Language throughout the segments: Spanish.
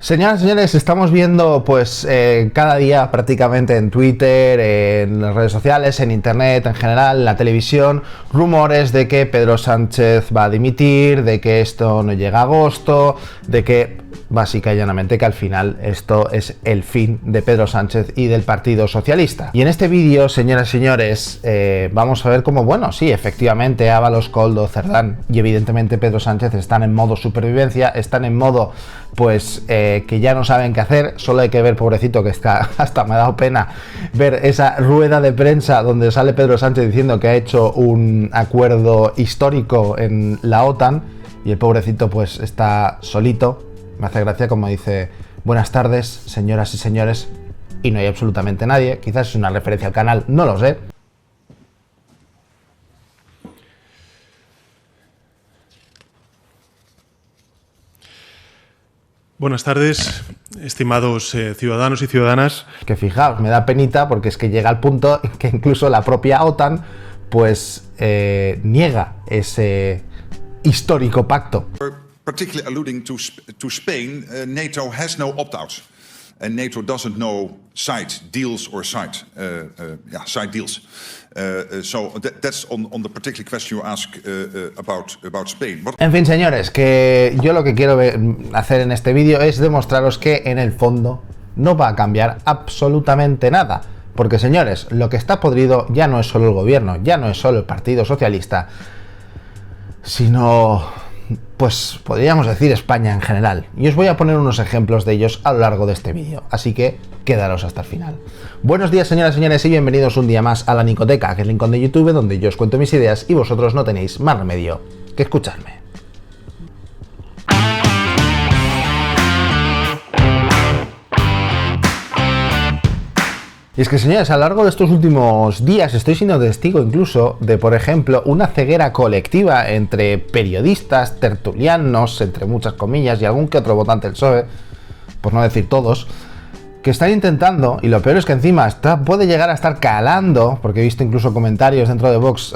Señoras y señores, estamos viendo pues cada día prácticamente en Twitter, en las redes sociales, en internet, en general, en la televisión, rumores de que Pedro Sánchez va a dimitir, de que esto no llega a agosto, de que básica y llanamente que al final esto es el fin de Pedro Sánchez y del Partido Socialista. Y en este vídeo, señoras y señores, vamos a ver cómo, bueno, sí, efectivamente Ábalos, Koldo, Cerdán y evidentemente Pedro Sánchez están en modo supervivencia, están en modo pues que ya no saben qué hacer. Solo hay que ver, pobrecito, que está, hasta me ha dado pena ver esa rueda de prensa donde sale Pedro Sánchez diciendo que ha hecho un acuerdo histórico en la OTAN y el pobrecito pues está solito. Me hace gracia como dice: buenas tardes, señoras y señores, y no hay absolutamente nadie. Quizás es una referencia al canal, no lo sé. Buenas tardes, estimados ciudadanos y ciudadanas. Que fijaos, me da penita porque es que llega al punto en que incluso la propia OTAN pues niega ese histórico pacto. Particularly alluding to Spain, NATO has no opt-outs, and NATO doesn't know side deals or side deals. So that's on the particular question you ask about Spain. En fin, señores, que yo lo que quiero hacer en este vídeo es demostraros que en el fondo no va a cambiar absolutamente nada. Porque, señores, lo que está podrido ya no es solo el gobierno, ya no es solo el Partido Socialista, sino pues podríamos decir España en general. Y os voy a poner unos ejemplos de ellos a lo largo de este vídeo, así que quedaros hasta el final. Buenos días, señoras y señores, y bienvenidos un día más a La Nicoteca, que es el rincón de YouTube donde yo os cuento mis ideas y vosotros no tenéis más remedio que escucharme. Y es que, señores, a lo largo de estos últimos días estoy siendo testigo incluso de, por ejemplo, una ceguera colectiva entre periodistas, tertulianos, entre muchas comillas, y algún que otro votante del PSOE, por no decir todos, que están intentando, y lo peor es que encima puede llegar a estar calando, porque he visto incluso comentarios dentro de Vox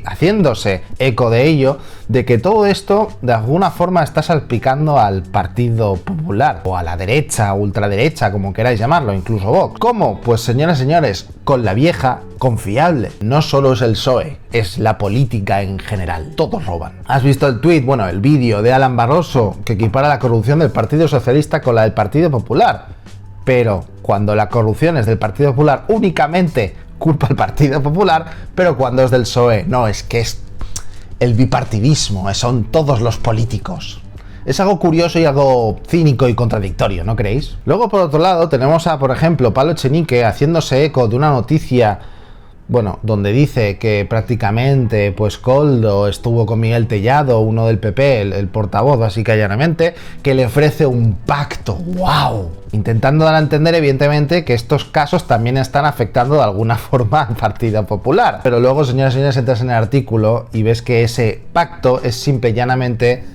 haciéndose eco de ello, de que todo esto de alguna forma está salpicando al Partido Popular, o a la derecha, ultraderecha, como queráis llamarlo, incluso Vox. ¿Cómo? Pues, señoras y señores, con la vieja confiable. No solo es el PSOE, es la política en general. Todos roban. ¿Has visto el tuit, bueno, el vídeo de Alan Barroso, que equipara la corrupción del Partido Socialista con la del Partido Popular? Pero cuando la corrupción es del Partido Popular, únicamente culpa al Partido Popular, pero cuando es del PSOE, no, es que es el bipartidismo, son todos los políticos. Es algo curioso y algo cínico y contradictorio, ¿no creéis? Luego, por otro lado, tenemos a, por ejemplo, Pablo Echenique haciéndose eco de una noticia, bueno, donde dice que prácticamente pues Koldo estuvo con Miguel Tellado, uno del PP, el portavoz, básicamente llanamente, que le ofrece un pacto. ¡Wow! Intentando dar a entender, evidentemente, que estos casos también están afectando de alguna forma al Partido Popular. Pero luego, señoras y señores, entras en el artículo y ves que ese pacto es simple y llanamente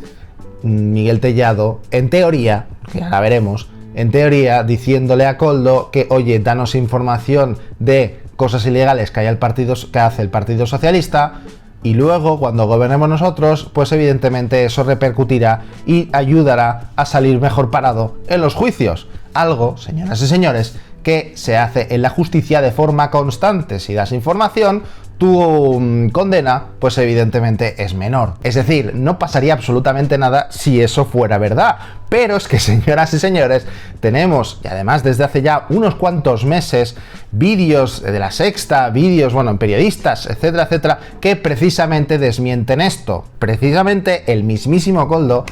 Miguel Tellado, en teoría, que ahora veremos, en teoría diciéndole a Koldo que, oye, danos información de cosas ilegales que hace el Partido Socialista, y luego cuando gobernemos nosotros, pues evidentemente eso repercutirá y ayudará a salir mejor parado en los juicios. Algo, señoras y señores, que se hace en la justicia de forma constante. Si das información, tu condena, pues evidentemente es menor. Es decir, no pasaría absolutamente nada si eso fuera verdad. Pero es que, señoras y señores, tenemos, y además desde hace ya unos cuantos meses, vídeos de La Sexta, vídeos, bueno, en periodistas, etcétera, etcétera, que precisamente desmienten esto. Precisamente el mismísimo Koldo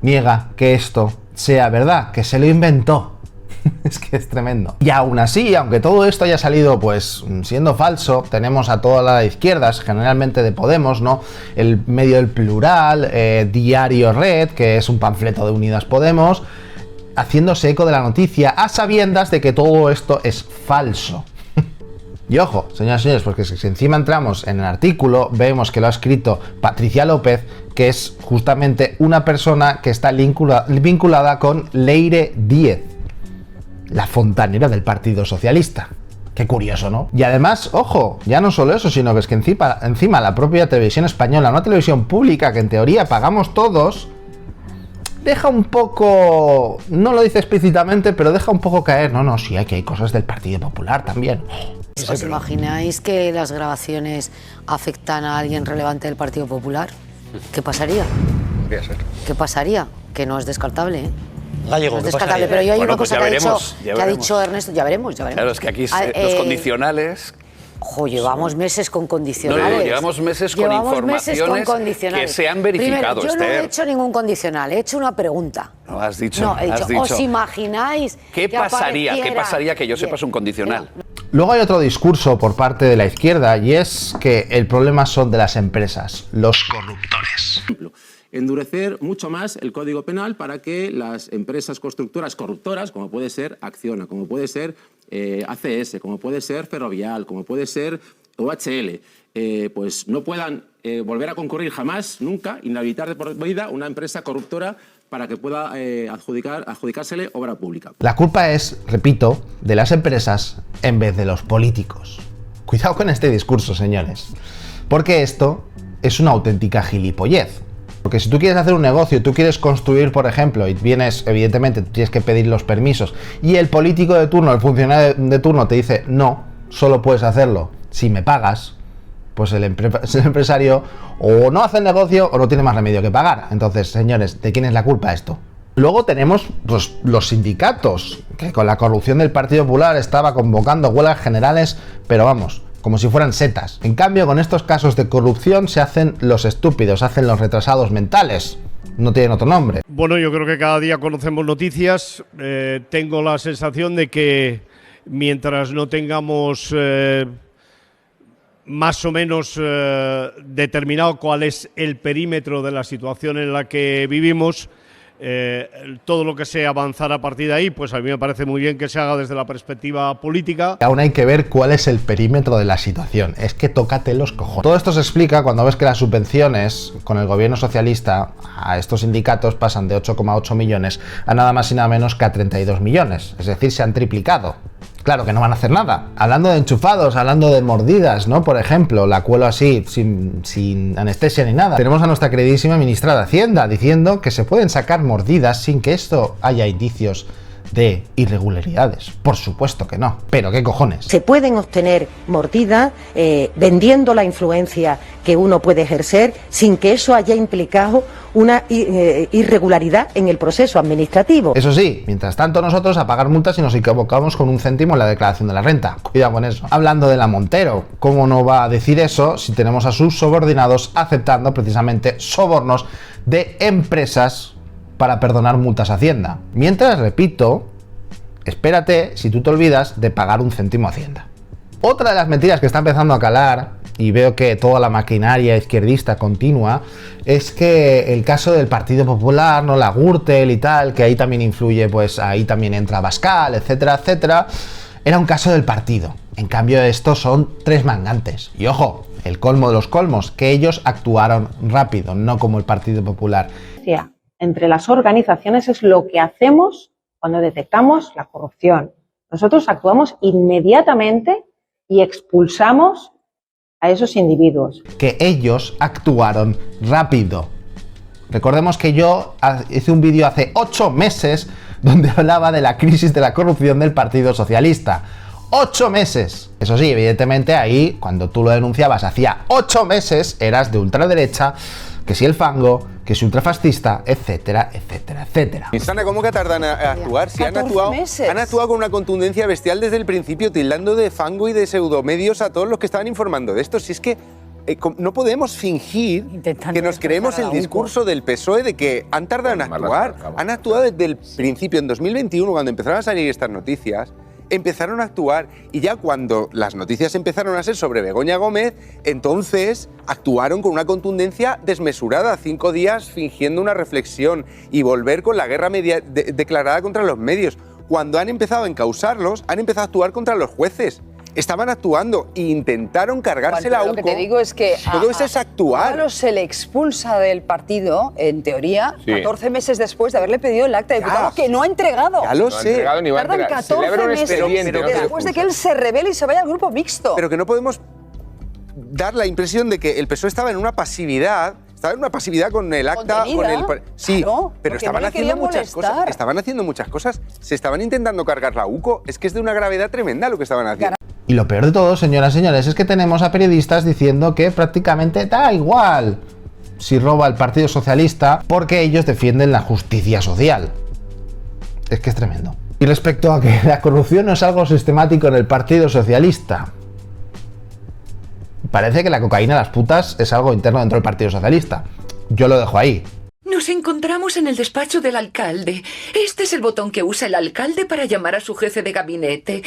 niega que esto sea verdad, que se lo inventó. Es que es tremendo. Y aún así, aunque todo esto haya salido pues siendo falso, tenemos a toda la izquierda, generalmente de Podemos, ¿no? El medio del Plural, Diario Red, que es un panfleto de Unidas Podemos, haciéndose eco de la noticia a sabiendas de que todo esto es falso. Y ojo, señoras y señores, porque si encima entramos en el artículo, vemos que lo ha escrito Patricia López, que es justamente una persona que está vinculada con Leire Díez, la fontanera del Partido Socialista. Qué curioso, ¿no? Y además, ojo, ya no solo eso, sino que es que encima la propia televisión española, una televisión pública que en teoría pagamos todos, deja un poco, no lo dice explícitamente, pero deja un poco caer, no, sí, que hay cosas del Partido Popular también. ¿Os imagináis que las grabaciones afectan a alguien relevante del Partido Popular? ¿Qué pasaría? Podría ser. ¿Qué pasaría? Que no es descartable, ¿eh? Gallego, no es ¿qué descartable, pasaría? pero yo hay Bueno, una pues cosa ya que ha dicho Ernesto, ya veremos. Claro, es que aquí los condicionales... Llevamos meses con condicionales. No, llevamos meses con informaciones que se han verificado, Primero, yo no he hecho ningún condicional, he hecho una pregunta. No, has dicho. No, he dicho, has dicho. ¿os imagináis ¿Qué pasaría que yo Bien. sepa es un condicional? Luego hay otro discurso por parte de la izquierda y es que el problema son de las empresas, los corruptores. Endurecer mucho más el Código Penal para que las empresas constructoras corruptoras, como puede ser Acciona, como puede ser ACS, como puede ser Ferrovial, como puede ser OHL, pues no puedan volver a concurrir jamás, nunca, inhabilitar de por vida una empresa corruptora para que pueda adjudicársele obra pública. La culpa es, repito, de las empresas en vez de los políticos. Cuidado con este discurso, señores, porque esto es una auténtica gilipollez. Porque si tú quieres hacer un negocio, tú quieres construir, por ejemplo, y vienes, evidentemente, tienes que pedir los permisos, y el político de turno, el funcionario de turno te dice, no, solo puedes hacerlo si me pagas, pues el empresario o no hace el negocio o no tiene más remedio que pagar. Entonces, señores, ¿de quién es la culpa esto? Luego tenemos pues, los sindicatos, que con la corrupción del Partido Popular estaba convocando huelgas generales, pero vamos, como si fueran setas. En cambio, con estos casos de corrupción se hacen los estúpidos, se hacen los retrasados mentales. No tienen otro nombre. Bueno, yo creo que cada día conocemos noticias. Tengo la sensación de que mientras no tengamos más o menos determinado cuál es el perímetro de la situación en la que vivimos, todo lo que sea avanzar a partir de ahí, pues a mí me parece muy bien que se haga desde la perspectiva política. Aún hay que ver cuál es el perímetro de la situación. Es que tócate los cojones. Todo esto se explica cuando ves que las subvenciones con el gobierno socialista a estos sindicatos pasan de 8,8 millones a nada más y nada menos que a 32 millones. Es decir, se han triplicado. Claro que no van a hacer nada. Hablando de enchufados, hablando de mordidas, ¿no? Por ejemplo, la cuelo así, sin anestesia ni nada. Tenemos a nuestra queridísima ministra de Hacienda diciendo que se pueden sacar mordidas sin que esto haya indicios de irregularidades. Por supuesto que no. Pero ¿qué cojones? Se pueden obtener mordidas vendiendo la influencia que uno puede ejercer sin que eso haya implicado una irregularidad en el proceso administrativo. Eso sí, mientras tanto nosotros a pagar multas y nos equivocamos con un céntimo en la declaración de la renta. Cuidado con eso. Hablando de la Montero, ¿cómo no va a decir eso si tenemos a sus subordinados aceptando precisamente sobornos de empresas para perdonar multas a Hacienda? Mientras, repito, espérate si tú te olvidas de pagar un céntimo a Hacienda. Otra de las mentiras que está empezando a calar, y veo que toda la maquinaria izquierdista continua, es que el caso del Partido Popular, no la Gürtel y tal, que ahí también influye, pues ahí también entra Abascal, etcétera, etcétera, era un caso del partido. En cambio, estos son tres mangantes. Y ojo, el colmo de los colmos, que ellos actuaron rápido, no como el Partido Popular. Entre las organizaciones es lo que hacemos cuando detectamos la corrupción. Nosotros actuamos inmediatamente y expulsamos a esos individuos. Que ellos actuaron rápido. Recordemos que yo hice un vídeo hace 8 meses donde hablaba de la crisis de la corrupción del Partido Socialista. 8 meses. Eso sí, evidentemente ahí, cuando tú lo denunciabas hacía 8 meses, eras de ultraderecha, que si el fango, que si ultrafascista, etcétera, etcétera, etcétera. Insana, ¿cómo que tardan a actuar? Si han actuado con una contundencia bestial desde el principio, tildando de fango y de pseudomedios a todos los que estaban informando de esto. Si es que no podemos fingir que nos creemos el discurso del PSOE de que han tardado en actuar. Han actuado desde el principio, en 2021, cuando empezaron a salir estas noticias. Empezaron a actuar y ya cuando las noticias empezaron a ser sobre Begoña Gómez, entonces actuaron con una contundencia desmesurada, 5 días fingiendo una reflexión y volver con la guerra declarada contra los medios. Cuando han empezado a encausarlos, han empezado a actuar contra los jueces. Estaban actuando e intentaron cargarse la UCO. Lo que te digo es que todo eso es actuar. Pablo se le expulsa del partido, en teoría, 14 meses después de haberle pedido el acta de diputado, que no ha entregado. Ya lo sé. No ha entregado ni va a entregar. Tardan 14 meses después de que él se rebele y se vaya al grupo mixto. Pero que no podemos dar la impresión de que el PSOE estaba en una pasividad Estaba en una pasividad con el acta, Contenida, con el... Sí, claro, pero porque estaban no le haciendo querían muchas cosas. molestar. Estaban haciendo muchas cosas. Se estaban intentando cargar la UCO. Es que es de una gravedad tremenda lo que estaban haciendo. Y lo peor de todo, señoras y señores, es que tenemos a periodistas diciendo que prácticamente da igual si roba el Partido Socialista porque ellos defienden la justicia social. Es que es tremendo. Y respecto a que la corrupción no es algo sistemático en el Partido Socialista, parece que la cocaína a las putas es algo interno dentro del Partido Socialista. Yo lo dejo ahí. Nos encontramos en el despacho del alcalde. Este es el botón que usa el alcalde para llamar a su jefe de gabinete.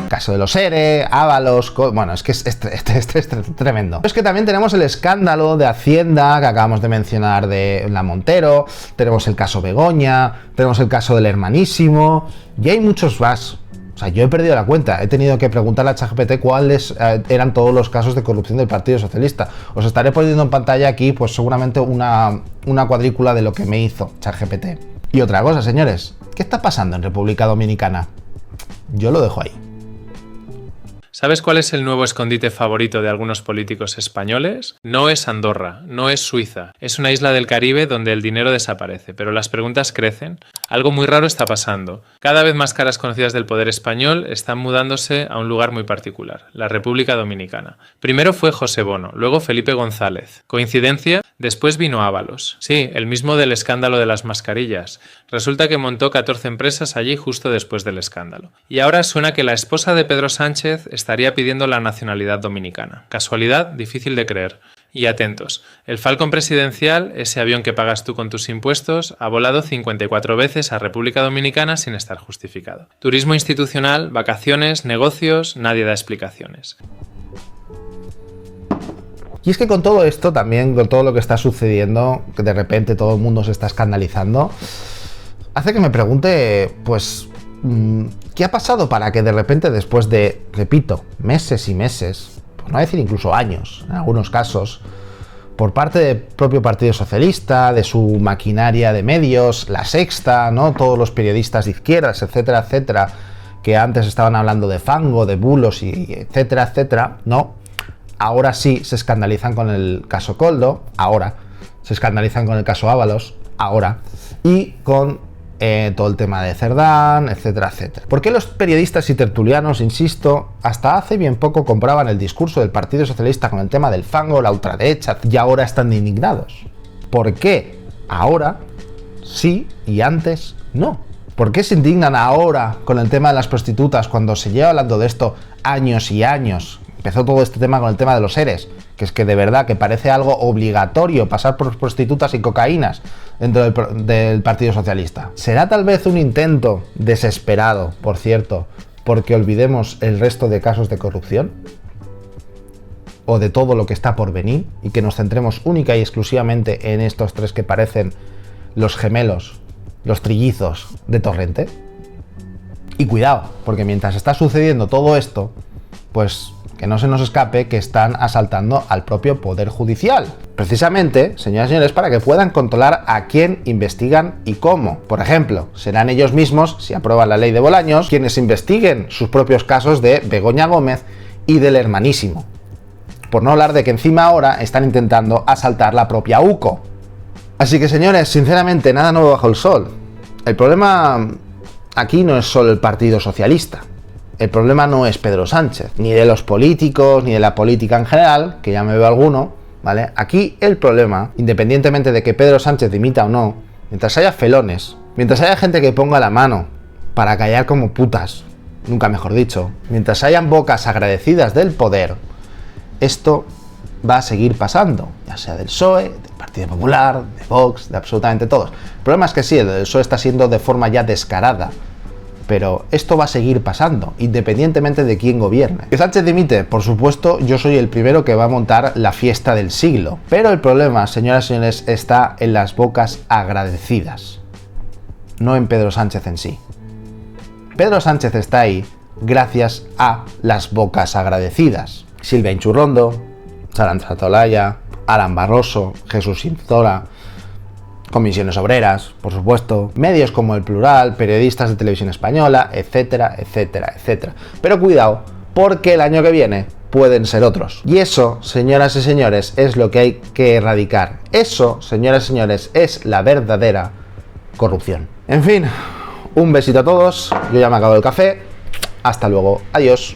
Caso de los ERE, Ábalos, bueno, es que es tremendo. Es que también tenemos el escándalo de Hacienda que acabamos de mencionar de la Montero, tenemos el caso Begoña, tenemos el caso del Hermanísimo, y hay muchos más. O sea, yo he perdido la cuenta, he tenido que preguntarle a ChatGPT cuáles eran todos los casos de corrupción del Partido Socialista. Os estaré poniendo en pantalla aquí, pues seguramente una cuadrícula de lo que me hizo ChatGPT. Y otra cosa, señores, ¿qué está pasando en República Dominicana? Yo lo dejo ahí. ¿Sabes cuál es el nuevo escondite favorito de algunos políticos españoles? No es Andorra, no es Suiza. Es una isla del Caribe donde el dinero desaparece, pero las preguntas crecen. Algo muy raro está pasando. Cada vez más caras conocidas del poder español están mudándose a un lugar muy particular, la República Dominicana. Primero fue José Bono, luego Felipe González. ¿Coincidencia? Después vino Ábalos. Sí, el mismo del escándalo de las mascarillas. Resulta que montó 14 empresas allí justo después del escándalo. Y ahora suena que la esposa de Pedro Sánchez estaría pidiendo la nacionalidad dominicana. ¿Casualidad? Difícil de creer. Y atentos, el Falcon presidencial, ese avión que pagas tú con tus impuestos, ha volado 54 veces a República Dominicana sin estar justificado. Turismo institucional, vacaciones, negocios, nadie da explicaciones. Y es que con todo esto, también con todo lo que está sucediendo, que de repente todo el mundo se está escandalizando, hace que me pregunte, pues, ¿qué ha pasado para que de repente después de, repito, meses y meses, por no decir incluso años, en algunos casos, por parte del propio Partido Socialista, de su maquinaria de medios, La Sexta, ¿no? Todos los periodistas de izquierdas, etcétera, etcétera, que antes estaban hablando de fango, de bulos y etcétera, etcétera, ¿no? Ahora sí se escandalizan con el caso Koldo, ahora. Se escandalizan con el caso Ábalos, ahora. Y con todo el tema de Cerdán, etcétera, etcétera. ¿Por qué los periodistas y tertulianos, insisto, hasta hace bien poco compraban el discurso del Partido Socialista con el tema del fango, la ultraderecha, y ahora están indignados? ¿Por qué ahora sí y antes no? ¿Por qué se indignan ahora con el tema de las prostitutas cuando se lleva hablando de esto años y años? Empezó todo este tema con el tema de los ERES, que es que de verdad que parece algo obligatorio pasar por prostitutas y cocaínas dentro del Partido Socialista. ¿Será tal vez un intento desesperado, por cierto, porque olvidemos el resto de casos de corrupción? ¿O de todo lo que está por venir y que nos centremos única y exclusivamente en estos tres que parecen los gemelos, los trillizos de Torrente? Y cuidado, porque mientras está sucediendo todo esto, pues que no se nos escape que están asaltando al propio Poder Judicial. Precisamente, señoras y señores, para que puedan controlar a quién investigan y cómo. Por ejemplo, serán ellos mismos, si aprueban la ley de Bolaños, quienes investiguen sus propios casos de Begoña Gómez y del Hermanísimo. Por no hablar de que encima ahora están intentando asaltar la propia UCO. Así que, señores, sinceramente, nada nuevo bajo el sol. El problema aquí no es solo el Partido Socialista. El problema no es Pedro Sánchez, ni de los políticos, ni de la política en general, que ya me veo alguno, ¿vale? Aquí el problema, independientemente de que Pedro Sánchez dimita o no, mientras haya felones, mientras haya gente que ponga la mano para callar como putas, nunca mejor dicho, mientras hayan bocas agradecidas del poder, esto va a seguir pasando, ya sea del PSOE, del Partido Popular, de Vox, de absolutamente todos. El problema es que sí, el del PSOE está siendo de forma ya descarada, pero esto va a seguir pasando, independientemente de quién gobierne. Que Sánchez dimite, por supuesto, yo soy el primero que va a montar la fiesta del siglo. Pero el problema, señoras y señores, está en las bocas agradecidas, no en Pedro Sánchez en sí. Pedro Sánchez está ahí gracias a las bocas agradecidas. Silvia Inchurrondo, Arantxa Olaya, Alan Barroso, Jesús Cinzora, comisiones obreras, por supuesto, medios como El Plural, periodistas de televisión española, etcétera, etcétera, etcétera. Pero cuidado, porque el año que viene pueden ser otros. Y eso, señoras y señores, es lo que hay que erradicar. Eso, señoras y señores, es la verdadera corrupción. En fin, un besito a todos. Yo ya me acabo el café. Hasta luego. Adiós.